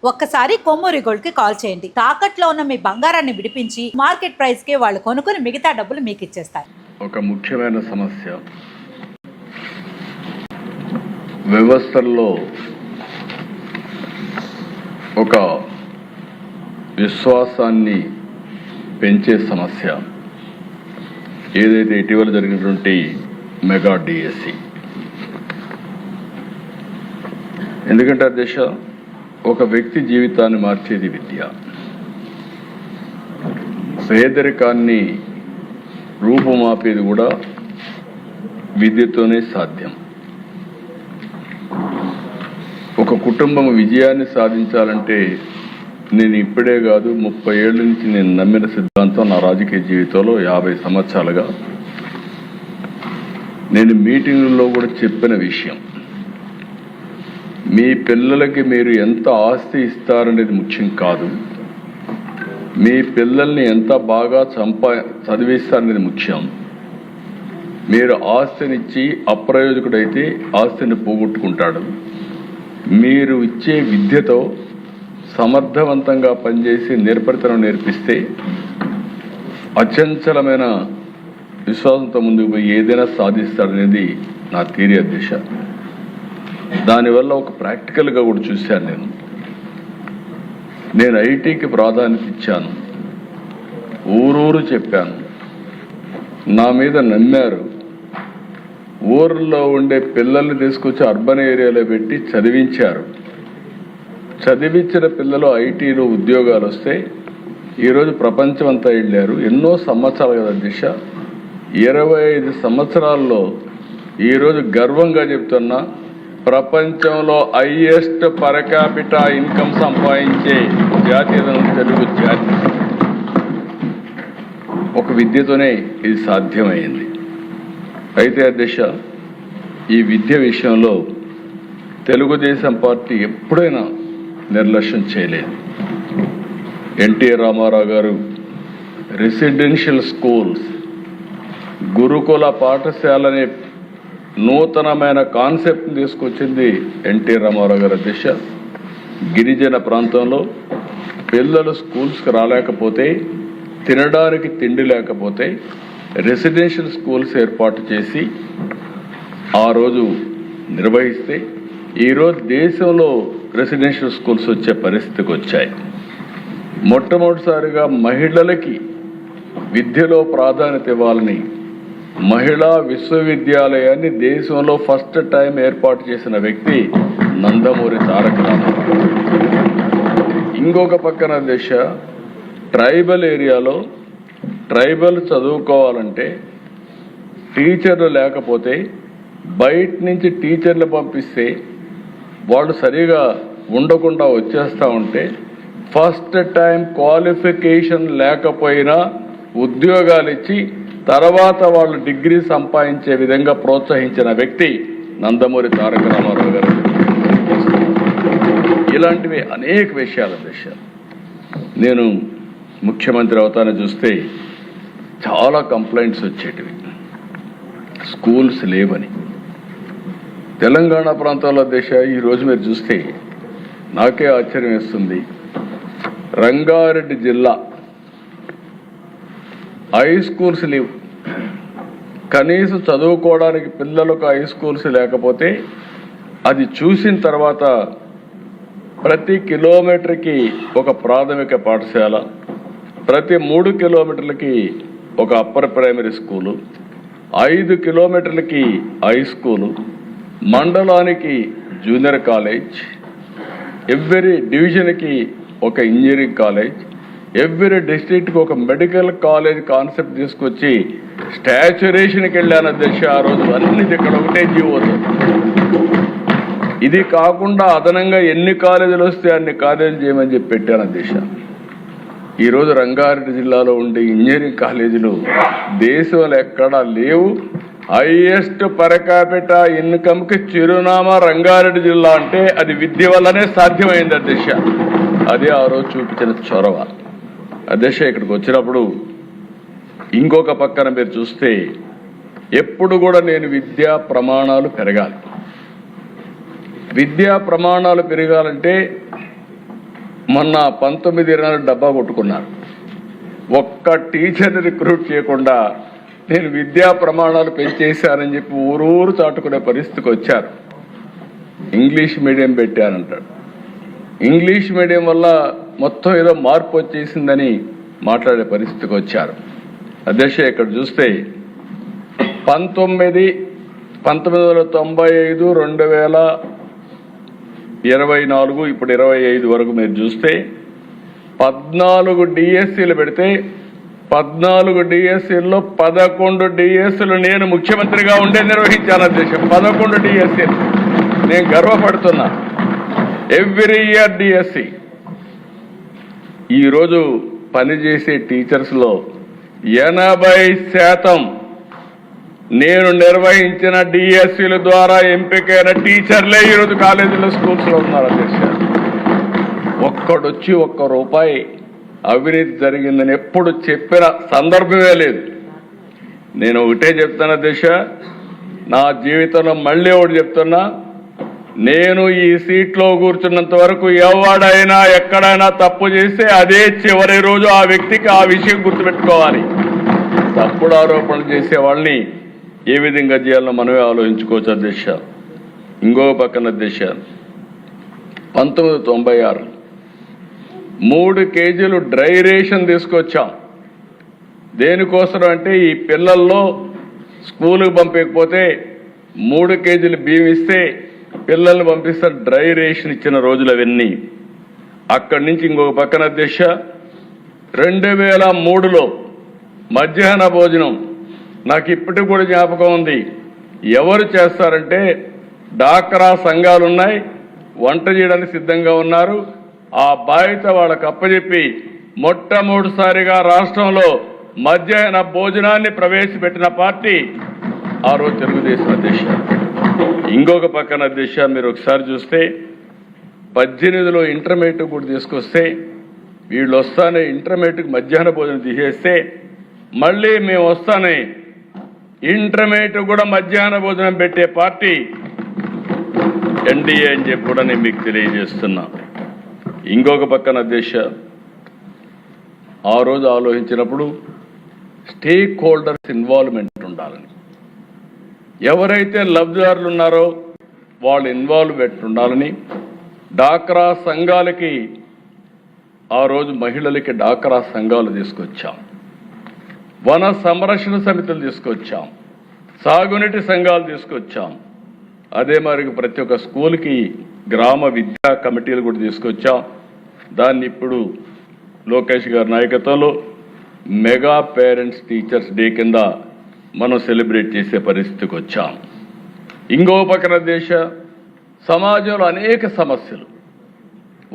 ఒక్కసారి కొమ్మూరి గోల్డ్ కి కాల్ చేయండి. తాకట్లో ఉన్న మీ బంగారాన్ని విడిపించి మార్కెట్ ప్రైస్ కి వాళ్ళు కొనుక్కుని మిగతా డబ్బులు మీకు ఇచ్చేస్తారు. ఒక ముఖ్యమైన సమస్య వ్యవస్థల్లో ఒక విశ్వాసాన్ని పెంచే సమస్య ఏదైతే ఇటీవల జరిగినటువంటి మెగా డిఎస్సి. ఎందుకంటే దేశ ఒక వ్యక్తి జీవితాన్ని మార్చేది విద్య. పేదరికాన్ని రూపుమాపేది కూడా విద్యతోనే సాధ్యం. ఒక కుటుంబం విజయాన్ని సాధించాలంటే నేను ఇప్పుడే కాదు 30 ఏళ్ళ నుంచి నేను నమ్మిన సిద్ధాంతం నా రాజకీయ జీవితంలో 50 సంవత్సరాలుగా నేను మీటింగుల్లో కూడా చెప్పిన విషయం. మీ పిల్లలకి మీరు ఎంత ఆస్తి ఇస్తారనేది ముఖ్యం కాదు, మీ పిల్లల్ని ఎంత బాగా చదివిస్తారనేది ముఖ్యం. మీరు ఆస్తినిచ్చి అప్రయోజకుడైతే ఆస్తిని పోగొట్టుకుంటాడు. మీరు ఇచ్చే విద్యతో సమర్థవంతంగా పనిచేసి నిర్భరతను నేర్పిస్తే అచంచలమైన విశ్వాసంతో ముందుకు పోయి ఏదైనా సాధిస్తాడనేది నా థియరీ అధ్యక్ష. దానివల్ల ఒక ప్రాక్టికల్గా కూడా చూశాను. నేను ఐటీకి ప్రాధాన్యత ఇచ్చాను, ఊరూరు చెప్పాను, నా మీద నమ్మారు. ఊర్లో ఉండే పిల్లల్ని తీసుకొచ్చి అర్బన్ ఏరియాలో పెట్టి చదివించారు. చదివించిన పిల్లలు ఐటీలో ఉద్యోగాలు వస్తే ఈరోజు ప్రపంచం అంతా వెళ్ళారు. ఎన్నో సంవత్సరాలు కదా దిశ, 25 సంవత్సరాల్లో ఈరోజు గర్వంగా చెప్తున్నా ప్రపంచంలో హైయెస్ట్ పర్ క్యాపిటా ఇన్కమ్ సంపాదించే జాతి తెలుగు జాతి. ఒక విద్యతోనే ఇది సాధ్యమైంది. అయితే అధ్యక్ష, ఈ విద్య విషయంలో తెలుగుదేశం పార్టీ ఎప్పుడైనా నిర్లక్ష్యం చేయలేదు. ఎన్టీఆర్ రామారావు గారు రెసిడెన్షియల్ స్కూల్స్, గురుకుల పాఠశాలనే నూతనమైన కాన్సెప్ట్ తీసుకొచ్చింది ఎన్టీఆర్ రామారావు గారి అధ్యక్ష. గిరిజన ప్రాంతంలో పిల్లలు స్కూల్స్కి రాలేకపోతే, తినడానికి తిండి లేకపోతే రెసిడెన్షియల్ స్కూల్స్ ఏర్పాటు చేసి ఆ రోజు నిర్వహిస్తే ఈరోజు దేశంలో రెసిడెన్షియల్ స్కూల్స్ వచ్చే పరిస్థితికి వచ్చాయి. మొట్టమొదటిసారిగా మహిళలకి విద్యలో ప్రాధాన్యత ఇవ్వాలని మహిళా విశ్వవిద్యాలయాన్ని దేశంలో ఫస్ట్ టైం ఏర్పాటు చేసిన వ్యక్తి నందమూరి తారక రామారావు. ఇంకొక పక్కన దేశ ట్రైబల్ ఏరియాలో ట్రైబల్ చదువుకోవాలంటే టీచర్లు లేకపోతే బయట నుంచి టీచర్లు పంపిస్తే వాళ్ళు సరిగా ఉండకుండా వచ్చేస్తూ ఉంటే ఫస్ట్ టైం క్వాలిఫికేషన్ లేకపోయినా ఉద్యోగాలు ఇచ్చి తర్వాత వాళ్ళు డిగ్రీ సంపాదించే విధంగా ప్రోత్సహించిన వ్యక్తి నందమూరి తారక రామారావు గారు. ఇలాంటివి అనేక విషయాల నేను ముఖ్యమంత్రి అవుతానని చూస్తే చాలా కంప్లైంట్స్ వచ్చేటివి, స్కూల్స్ లేవని. తెలంగాణ ప్రాంతాల ఈరోజు మీరు చూస్తే నాకే ఆశ్చర్యం వేస్తుంది. రంగారెడ్డి జిల్లా హై స్కూల్స్ లేవు. కనీసం చదువుకోవడానికి పిల్లలకు హై స్కూల్స్ లేకపోతే అది చూసిన తర్వాత ప్రతి కిలోమీటర్కి ఒక ప్రాథమిక పాఠశాల, ప్రతి 3 కిలోమీటర్లకి ఒక అప్పర్ ప్రైమరీ స్కూలు, 5 కిలోమీటర్లకి హై స్కూలు, మండలానికి జూనియర్ కాలేజ్, ఎవ్రీ డివిజన్కి ఒక ఇంజనీరింగ్ కాలేజ్, ఎవ్రీ డిస్ట్రిక్ట్కి ఒక మెడికల్ కాలేజ్ కాన్సెప్ట్ తీసుకొచ్చి స్టాచ్యురేషన్కి వెళ్ళాను అధ్యక్ష. ఆ రోజు అన్ని ఇక్కడ ఒకటే జీవోతో. ఇది కాకుండా అదనంగా ఎన్ని కాలేజీలు వస్తే అన్ని కాలేజీలు చేయమని చెప్పి పెట్టాను అధ్యక్ష. ఈరోజు రంగారెడ్డి జిల్లాలో ఉండే ఇంజనీరింగ్ కాలేజీలు దేశంలో ఎక్కడా లేవు. హైయెస్ట్ పర్ క్యాపిటా ఇన్కమ్కి చిరునామా రంగారెడ్డి జిల్లా అంటే అది విద్య వల్లనే సాధ్యమైంది అధ్యక్ష. అదే ఆ రోజు చూపించిన చొరవ అధ్యక్ష. ఇక్కడికి వచ్చినప్పుడు ఇంకొక పక్కన మీరు చూస్తే ఎప్పుడు కూడా నేను విద్యా ప్రమాణాలు పెరగాలి, విద్యా ప్రమాణాలు పెరగాలంటే మొన్న 19-20 డబ్బా కొట్టుకున్నారు. ఒక్క టీచర్ని రిక్రూట్ చేయకుండా నేను విద్యా ప్రమాణాలు పెంచేశానని చెప్పి ఊరూరు చాటుకునే పరిస్థితికి వచ్చారు. ఇంగ్లీష్ మీడియం పెట్టానంటాడు. ఇంగ్లీష్ మీడియం వల్ల మొత్తం ఏదో మార్పు వచ్చేసిందని మాట్లాడే పరిస్థితికి వచ్చారు. అధ్యక్ష, ఇక్కడ చూస్తే 1995, 2024 ఇప్పుడు 25 వరకు మీరు చూస్తే 14 డిఎస్సీలు పెడితే 14 డిఎస్సీల్లో 11 డిఎస్సీలు నేను ముఖ్యమంత్రిగా ఉండే నిర్వహించాను. అధ్యక్ష, 11 డిఎస్సీలు నేను గర్వపడుతున్నా. Every year DSC. ఈరోజు పనిచేసే టీచర్స్లో 80% నేను నిర్వహించిన డిఎస్సీల ద్వారా ఎంపికైన టీచర్లే ఈరోజు కాలేజీలో స్కూల్స్లో ఉన్నారు. అధ్యక్ష, ఒక్కడొచ్చి ₹1 అవినీతి జరిగిందని ఎప్పుడు చెప్పిన సందర్భమే లేదు. నేను ఒకటే చెప్తాను అధ్యక్ష, నా జీవితంలో మళ్ళీ ఒకటి చెప్తున్నా, నేను ఈ సీట్లో కూర్చున్నంత వరకు ఎవడైనా ఎక్కడైనా తప్పు చేస్తే అదే చివరి రోజు ఆ వ్యక్తికి ఆ విషయం గుర్తుపెట్టుకోవాలి. తప్పుడు ఆరోపణలు చేసే వాళ్ళని ఏ విధంగా చేయాలో మనమే ఆలోచించుకోవచ్చు. అధ్యక్ష, ఇంకో పక్కన అధ్యక్ష, 1996 3 కేజీలు డ్రై రేషన్ తీసుకొచ్చాం. దేనికోసం అంటే ఈ పిల్లల్లో స్కూలుకు పంపకపోతే 3 కేజీలు బియ్యం ఇస్తే పిల్లల్ని పంపిస్తారు. డ్రై రేషన్ ఇచ్చిన రోజులు అవన్నీ. అక్కడి నుంచి ఇంకొక పక్కన అధ్యక్ష, 2003లో మధ్యాహ్న భోజనం నాకు ఇప్పటికి కూడా జ్ఞాపకం ఉంది. ఎవరు చేస్తారంటే డాక్రా సంఘాలు ఉన్నాయి, వంట చేయడానికి సిద్ధంగా ఉన్నారు. ఆ బాధ్యత వాళ్ళకు అప్పచెప్పి మొట్టమొదటిసారిగా రాష్ట్రంలో మధ్యాహ్న భోజనాన్ని ప్రవేశపెట్టిన పార్టీ ఆ రోజు తెలుగుదేశం. అధ్యక్ష, ఇంకొక పక్కన అధ్యక్ష, మీరు ఒకసారి చూస్తే 18లో ఇంటర్మీడియట్ కూడా తీసుకొస్తే వీళ్ళు వస్తానే ఇంటర్మీడియట్కి మధ్యాహ్న భోజనం తీసేస్తే మళ్ళీ మేము వస్తానే ఇంటర్మీడియట్ కూడా మధ్యాహ్న భోజనం పెట్టే పార్టీ ఎన్డీఏ అని చెప్పి కూడా నేను మీకు తెలియజేస్తున్నా. ఇంకొక పక్కన అధ్యక్ష, ఆ రోజు ఆలోచించినప్పుడు స్టేక్ హోల్డర్స్ ఇన్వాల్వ్మెంట్ ఉండాలని, ఎవరైతే లబ్ధిదారులు ఉన్నారో వాళ్ళు ఇన్వాల్వ్మెంట్ ఉండాలని డాక్రా సంఘాలకి ఆ రోజు మహిళలకి డాక్రా సంఘాలు తీసుకొచ్చాం, వన సంరక్షణ సమితులు తీసుకొచ్చాం, సాగునీటి సంఘాలు తీసుకొచ్చాం. అదే మరి ప్రతి ఒక్క స్కూల్కి గ్రామ విద్యా కమిటీలు కూడా తీసుకొచ్చాం. దాన్ని ఇప్పుడు లోకేష్ గారి నాయకత్వంలో మెగా పేరెంట్స్ టీచర్స్ డే కింద మనం సెలబ్రేట్ చేసే పరిస్థితికి వచ్చాం. ఇంకో పక్కన దేశ సమాజంలో అనేక సమస్యలు,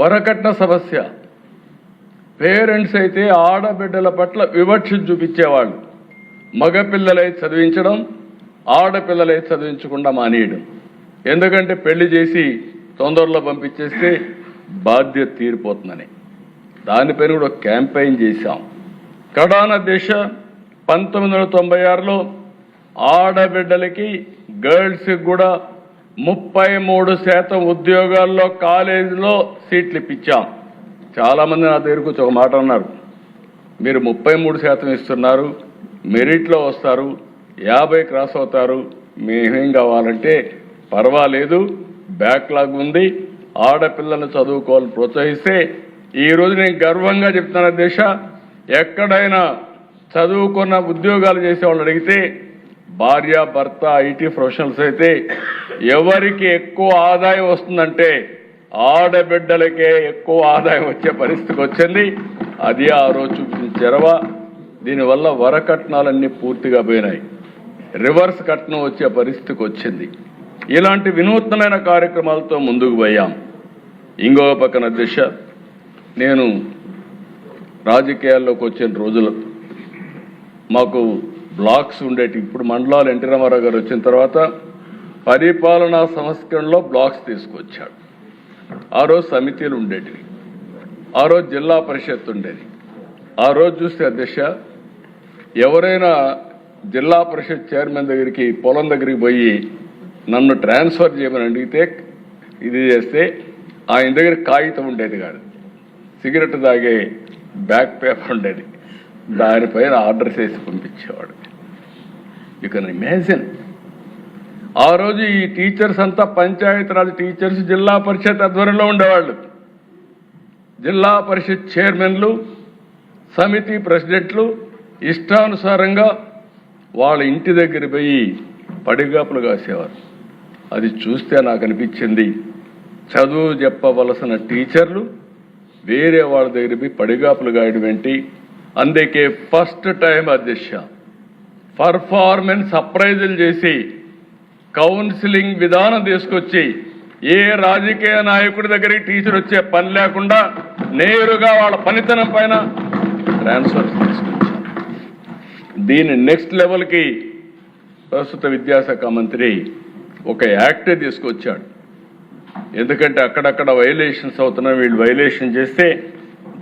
వరకట్న సమస్య, పేరెంట్స్ అయితే ఆడబిడ్డల పట్ల వివక్ష చూపించేవాళ్ళు. మగపిల్లలై చదివించడం, ఆడపిల్లలై చదివించకుండా మానేయడం. ఎందుకంటే పెళ్లి చేసి తొందరలో పంపించేస్తే బాధ్యత తీరిపోతుందని దానిపైన కూడా క్యాంపెయిన్ చేశాం. కడాన దేశ 1996లో ఆడబిడ్డలకి గర్ల్స్కి కూడా 33% ఉద్యోగాల్లో కాలేజీలో సీట్లు ఇప్పించాం. చాలామంది నా దగ్గరకు వచ్చి ఒక మాట అన్నారు, మీరు 33% ఇస్తున్నారు, మెరిట్లో వస్తారు, 50 క్రాస్ అవుతారు, మేమేం కావాలంటే పర్వాలేదు, బ్యాక్లాగ్ ఉంది, ఆడపిల్లలను చదువుకోవాలని ప్రోత్సహిస్తే ఈరోజు నేను గర్వంగా చెప్తున్నా దేశ, ఎక్కడైనా చదువుకున్న ఉద్యోగాలు చేసేవాళ్ళు అడిగితే భార్య భర్త ఐటీ ప్రొఫెషనల్స్ అయితే ఎవరికి ఎక్కువ ఆదాయం వస్తుందంటే ఆడబిడ్డలకే ఎక్కువ ఆదాయం వచ్చే పరిస్థితికి వచ్చింది. అది ఆ రోజు చూపించిన చెరవ. దీనివల్ల వరకట్నాలన్నీ పూర్తిగా పోయినాయి, రివర్స్ కట్నం వచ్చే పరిస్థితికి వచ్చింది. ఇలాంటి వినూత్నమైన కార్యక్రమాలతో ముందుకు పోయాం. ఇంకో పక్కన దిశ, నేను రాజకీయాల్లోకి వచ్చిన రోజులు మాకు బ్లాక్స్ ఉండేటి. ఇప్పుడు మండలాలు ఎన్టీ రామారావు గారు వచ్చిన తర్వాత పరిపాలనా సంస్కరణలో బ్లాక్స్ తీసుకొచ్చాడు. ఆ రోజు సమితిలు ఉండేటివి, ఆ రోజు జిల్లా పరిషత్ ఉండేది. ఆ రోజు చూస్తే అధ్యక్ష, ఎవరైనా జిల్లా పరిషత్ చైర్మన్ దగ్గరికి పొలం దగ్గరికి పోయి నన్ను ట్రాన్స్ఫర్ చేయమని అడిగితే ఇది చేస్తే ఆయన దగ్గర కాగితం ఉండేది కాదు. సిగరెట్ తాగే బ్యాక్ పేపర్ ఉండేది, దానిపైన ఆర్డర్ చేసి పంపించేవాడు. You can imagine. ఆ రోజు ఈ టీచర్స్ అంతా పంచాయతీరాజ్ టీచర్స్ జిల్లా పరిషత్ ఆధ్వర్యంలో ఉండేవాళ్ళు. జిల్లా పరిషత్ చైర్మన్లు, సమితి ప్రెసిడెంట్లు ఇష్టానుసారంగా వాళ్ళ ఇంటి దగ్గర పోయి పడిగాపులు కాసేవారు. అది చూస్తే నాకు అనిపించింది, చదువు చెప్పవలసిన టీచర్లు వేరే వాళ్ళ దగ్గర పోయి పడిగాపులు గాయడం ఏంటి? అందుకే ఫస్ట్ టైం అధ్యక్ష పర్ఫార్మెన్స్ అప్రైజల్ చేసి కౌన్సిలింగ్ విధానం తీసుకొచ్చి ఏ రాజకీయ నాయకుడి దగ్గరికి టీచర్ వచ్చే పని లేకుండా నేరుగా వాళ్ళ పనితనం పైన ట్రాన్స్ఫర్ తీసుకొచ్చారు. దీని నెక్స్ట్ లెవెల్కి ప్రస్తుత విద్యాశాఖ మంత్రి ఒక యాక్టే తీసుకొచ్చాడు. ఎందుకంటే అక్కడక్కడ వైలేషన్స్ అవుతున్నాయి, వీళ్ళు వైలేషన్ చేస్తే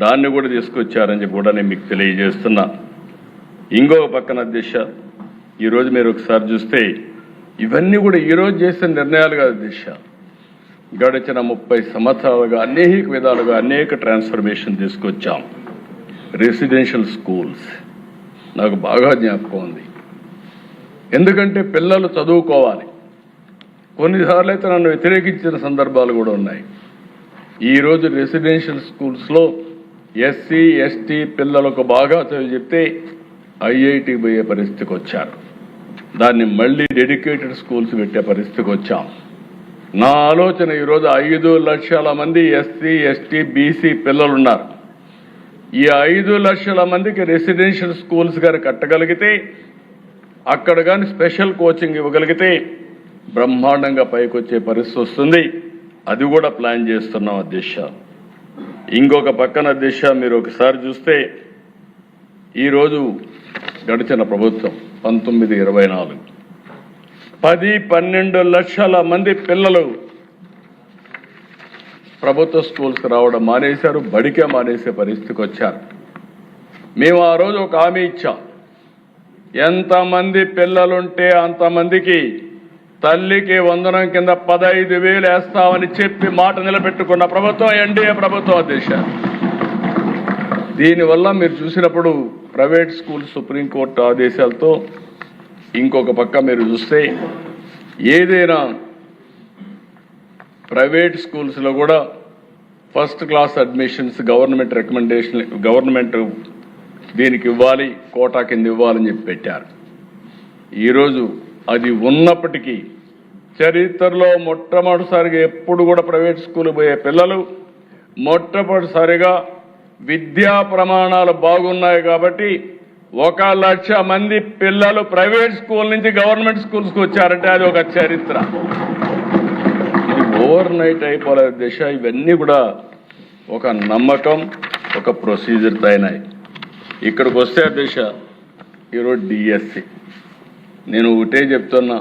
దాన్ని కూడా తీసుకొచ్చారని చెప్పి కూడా నేను మీకు తెలియజేస్తున్నా. ఇంకో పక్కన అధ్యక్ష, ఈరోజు మీరు ఒకసారి చూస్తే ఇవన్నీ కూడా ఈరోజు చేసిన నిర్ణయాలు కాదు అధ్యక్ష. గడిచిన 30 సంవత్సరాలుగా అనేక విధాలుగా అనేక ట్రాన్స్ఫర్మేషన్ తీసుకొచ్చాం. రెసిడెన్షియల్ స్కూల్స్ నాకు బాగా జ్ఞాపకం ఉంది. ఎందుకంటే పిల్లలు చదువుకోవాలి. కొన్నిసార్లు అయితే నన్ను వ్యతిరేకించిన సందర్భాలు కూడా ఉన్నాయి. ఈరోజు రెసిడెన్షియల్ స్కూల్స్లో ఎస్సీ ఎస్టీ పిల్లలకు బాగా చదువు చెప్తే ఐఐటి పోయే పరిస్థితికి వచ్చారు. దాన్ని మళ్ళీ డెడికేటెడ్ స్కూల్స్ పెట్టే పరిస్థితికి వచ్చాం. నా ఆలోచన ఈరోజు 5 లక్షల మంది ఎస్సీ ఎస్టీ బీసీ పిల్లలు ఉన్నారు. ఈ 5 లక్షల మందికి రెసిడెన్షియల్ స్కూల్స్ గారు కట్టగలిగితే, అక్కడ కానీ స్పెషల్ కోచింగ్ ఇవ్వగలిగితే బ్రహ్మాండంగా పైకి వచ్చే పరిస్థితి వస్తుంది. అది కూడా ప్లాన్ చేస్తున్నాం అధ్యక్ష. ఇంకొక పక్కన అధ్యక్ష, మీరు ఒకసారి చూస్తే ఈరోజు గడిచిన ప్రభుత్వం 19-24 10-12 లక్షల మంది పిల్లలు ప్రభుత్వ స్కూల్స్కి రావడం మానేశారు, బడికే మానేసే పరిస్థితికి వచ్చారు. మేము ఆ రోజు ఒక హామీ ఇచ్చాం, ఎంతమంది పిల్లలుంటే అంతమందికి తల్లికి వందనం కింద 15,000 వేస్తామని చెప్పి మాట నిలబెట్టుకున్న ప్రభుత్వం ఎన్డీఏ ప్రభుత్వం అధ్యక్ష. దీనివల్ల మీరు చూసినప్పుడు ప్రైవేట్ స్కూల్ సుప్రీంకోర్టు ఆదేశాలతో, ఇంకొక పక్క మీరు చూస్తే ఏదైనా ప్రైవేట్ స్కూల్స్లో కూడా first class admissions government recommendation, government దీనికి ఇవ్వాలి, కోటా కింద ఇవ్వాలని చెప్పి పెట్టారు. ఈరోజు అది ఉన్నప్పటికీ చరిత్రలో మొట్టమొదటిసారిగా ఎప్పుడు కూడా ప్రైవేట్ స్కూల్ పోయే పిల్లలు మొట్టమొదటిసారిగా విద్యా ప్రమాణాలు బాగున్నాయి కాబట్టి 1 లక్ష మంది పిల్లలు ప్రైవేట్ స్కూల్ నుంచి గవర్నమెంట్ స్కూల్స్కి వచ్చారంటే అది ఒక చరిత్ర. ఇది ఓవర్ నైట్ అయిపోలేదు దిశ. ఇవన్నీ కూడా ఒక నమ్మకం, ఒక ప్రొసీజర్ అయినాయి. ఇక్కడికి వస్తే దిశ ఈరోజు డిఎస్సి, నేను ఒకటే చెప్తున్నా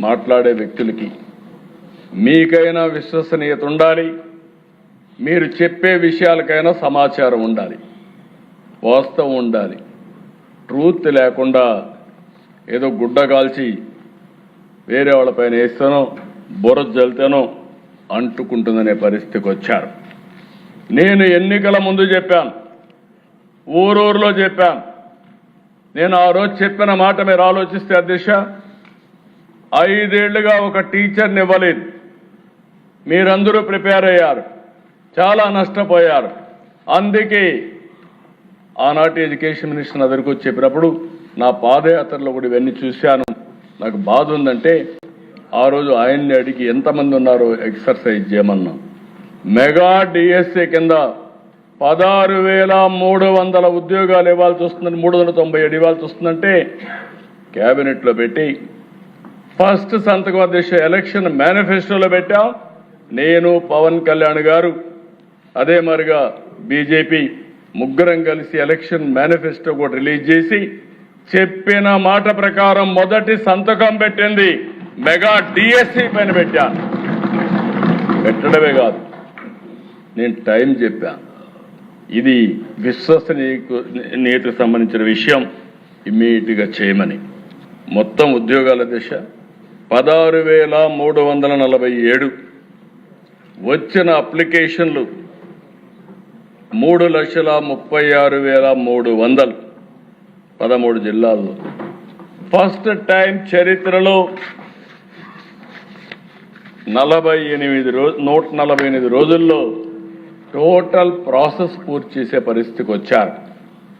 మాట్లాడే వ్యక్తులకి, మీకైనా విశ్వసనీయత ఉండాలి, మీరు చెప్పే విషయాలకైనా సమాచారం ఉండాలి, వాస్తవం ఉండాలి. ట్రూత్ లేకుండా ఏదో గుడ్డ కాల్చి వేరే వాళ్ళపైన వేస్తానో బురద జల్తానో అంటుకుంటుందనే పరిస్థితికి వచ్చారు. నేను ఎన్నికల ముందు చెప్పాను, ఊరూరులో చెప్పాను. నేను ఆ రోజు చెప్పిన మాట మీరు ఆలోచిస్తే అధ్యక్ష, 5 ఏళ్లుగా ఒక టీచర్ని ఇవ్వలేదు. మీరందరూ ప్రిపేర్ అయ్యారు, చాలా నష్టపోయారు. అందుకే ఆనాటి ఎడ్యుకేషన్ మినిస్టర్ దగ్గరికి వచ్చి చెప్పినప్పుడు నా పాదయాత్రలో కూడా ఇవన్నీ చూశాను. నాకు బాధ ఉందంటే ఆ రోజు ఆయన్ని అడిగి ఎంతమంది ఉన్నారో ఎక్సర్సైజ్ చేయమన్నా. మెగా డిఎస్ఏ కింద 16,300 ఉద్యోగాలు ఇవ్వాల్సి వస్తుందని, 397 ఇవ్వాల్సి వస్తుందంటే క్యాబినెట్లో పెట్టి ఫస్ట్ సంతకం అధ్యక్ష ఎలక్షన్ మేనిఫెస్టోలో పెట్టాం. నేను, పవన్ కళ్యాణ్ గారు, అదే మరిగా బీజేపీ ముగ్గురం కలిసి ఎలక్షన్ మేనిఫెస్టో కూడా రిలీజ్ చేసి చెప్పిన మాట ప్రకారం మొదటి సంతకం పెట్టింది మెగా డిఎస్సి పైన పెట్టాను. పెట్టడమే కాదు, నేను టైం చెప్పాను. ఇది విశ్వసనీయతకు సంబంధించిన విషయం, ఇమ్మీడియట్గా చేయమని. మొత్తం ఉద్యోగాల దిశ 16,347. వచ్చిన అప్లికేషన్లు 3,36,300 13 జిల్లాల్లో ఫస్ట్ టైం చరిత్రలో 148 రోజుల్లో టోటల్ ప్రాసెస్ పూర్తి చేసే పరిస్థితికి వచ్చారు.